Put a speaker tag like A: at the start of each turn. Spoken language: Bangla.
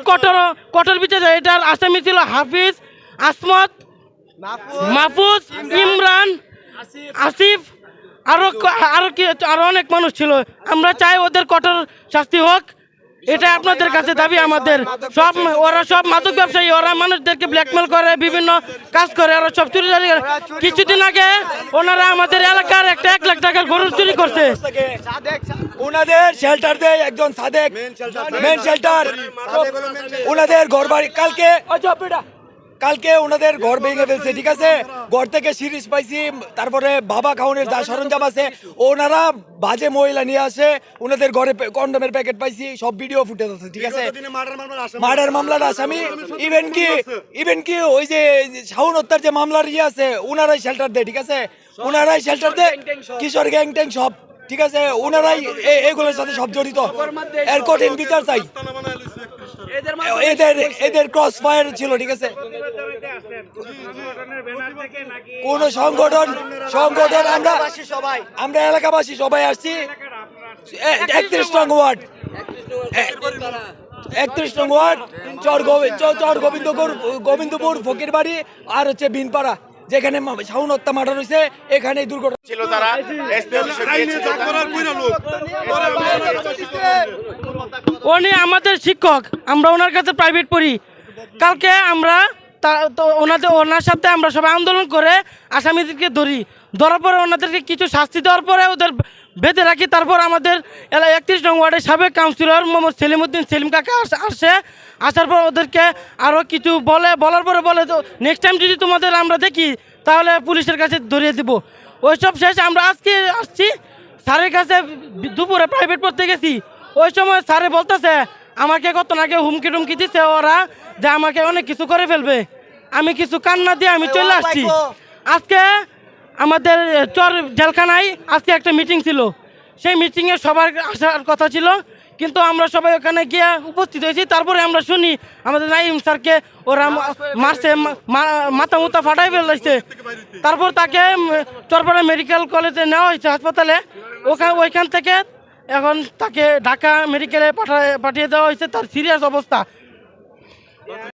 A: কঠোর কঠোর বিচার। এটার আসামি ছিল হাফিজ, আসমত, মাহফুজ, ইমরান, আসিফ, আরো অনেক মানুষ ছিল। আমরা চাই ওদের কঠোর শাস্তি হোক, এটা আপনাদের কাছে দাবি আমাদের। ওরা সব মাদক ব্যবসায়ী, ওরা মানুষদেরকে ব্ল্যাকমেল করে, বিভিন্ন কাজ করে, ওরা সব চুরি করে। কিছুদিন আগে ওনারা আমাদের এলাকার একটা 1 লাখ টাকার গরু চুরি করছে।
B: ওনাদের শেল্টার দেয় একজন সাদেক, মেন শেল্টার। ওনাদের ঘর বাড়ি কালকে ওনাদের ঘর ভেঙে ফেলছে, ঠিক আছে। ঘর থেকে সিরিজ পাইছি, তারপরে বাবা খাওয়ানোর যা সরঞ্জাম আছে ওনারা বাজে মহিলা নিয়ে আসে। ওনাদের ঘরে কন্ডমের প্যাকেট পাইছি, সব ভিডিও ফুটেজ আছে, ঠিক আছে। মার্ডার মামলার আসামি, ইভেন কি ওই যে শাওন হত্যার যে মামলার আছে, ওনারাই শেল্টার দেয়, ঠিক আছে। ওনারাই শেল্টার দেয়, কিশোর গ্যাং ট্যাং সব, ঠিক আছে। ওনারাই এগুলোর সাথে সব জড়িত। এর কঠিন বিচার চাই। এদের ক্রস ফায়ার ছিল, ঠিক আছে। কোন সংগঠন আমরা এলাকাবাসী সবাই আসছি। 31 নং ওয়ার্ড, 31 নং ওয়ার্ড, চর গোবিন্দপুর ফকিরবাড়ি আর হচ্ছে বিনপাড়া, যেখানে শাওন হত্যা মার্ডার হয়েছে, এখানে দুর্ঘটনা ছিল। তারা
A: উনি আমাদের শিক্ষক, আমরা ওনার কাছে প্রাইভেট পড়ি। কালকে আমরা ওনার সাথে আমরা সবাই আন্দোলন করে আসামিদেরকে ধরার পরে ওনাদেরকে কিছু শাস্তি দেওয়ার পরে ওদের বেঁধে রাখি। তারপর আমাদের 31 নং ওয়ার্ডের সাবেক কাউন্সিলর মোহাম্মদ সেলিম কাকা আসার পর ওদেরকে আরও কিছু বলার পরে বলে, তো নেক্সট টাইম যদি তোমাদের আমরা দেখি তাহলে পুলিশের কাছে ধরিয়ে দিব। ওইসব শেষ আমরা আজকে আসছি স্যারের কাছে, দুপুরে প্রাইভেট পড়তে গেছি। ওই সময় স্যারে বলতেছে আমাকে কত নাকি হুমকি টুমকি দিচ্ছে ওরা, যে আমাকে অনেক কিছু করে ফেলবে। আমি কিছু কান্না দিয়ে আমি চলে আসছি। আজকে আমাদের চর জেলখানায় আজকে একটা মিটিং ছিল, সেই মিটিংয়ে সবার আসার কথা ছিল, কিন্তু আমরা সবাই ওখানে গিয়ে উপস্থিত হয়েছি। তারপরে আমরা শুনি আমাদের নাইম স্যারকে ওরা মারছে, মাথা মুথা ফাটাই ফেলাইছে। তারপর তাকে চরপাড়া মেডিকেল কলেজে নেওয়া হয়েছে হাসপাতালে। ওইখান থেকে এখন তাকে ঢাকা মেডিকেলে পাঠিয়ে দেওয়া হয়েছে, তার সিরিয়াস অবস্থা।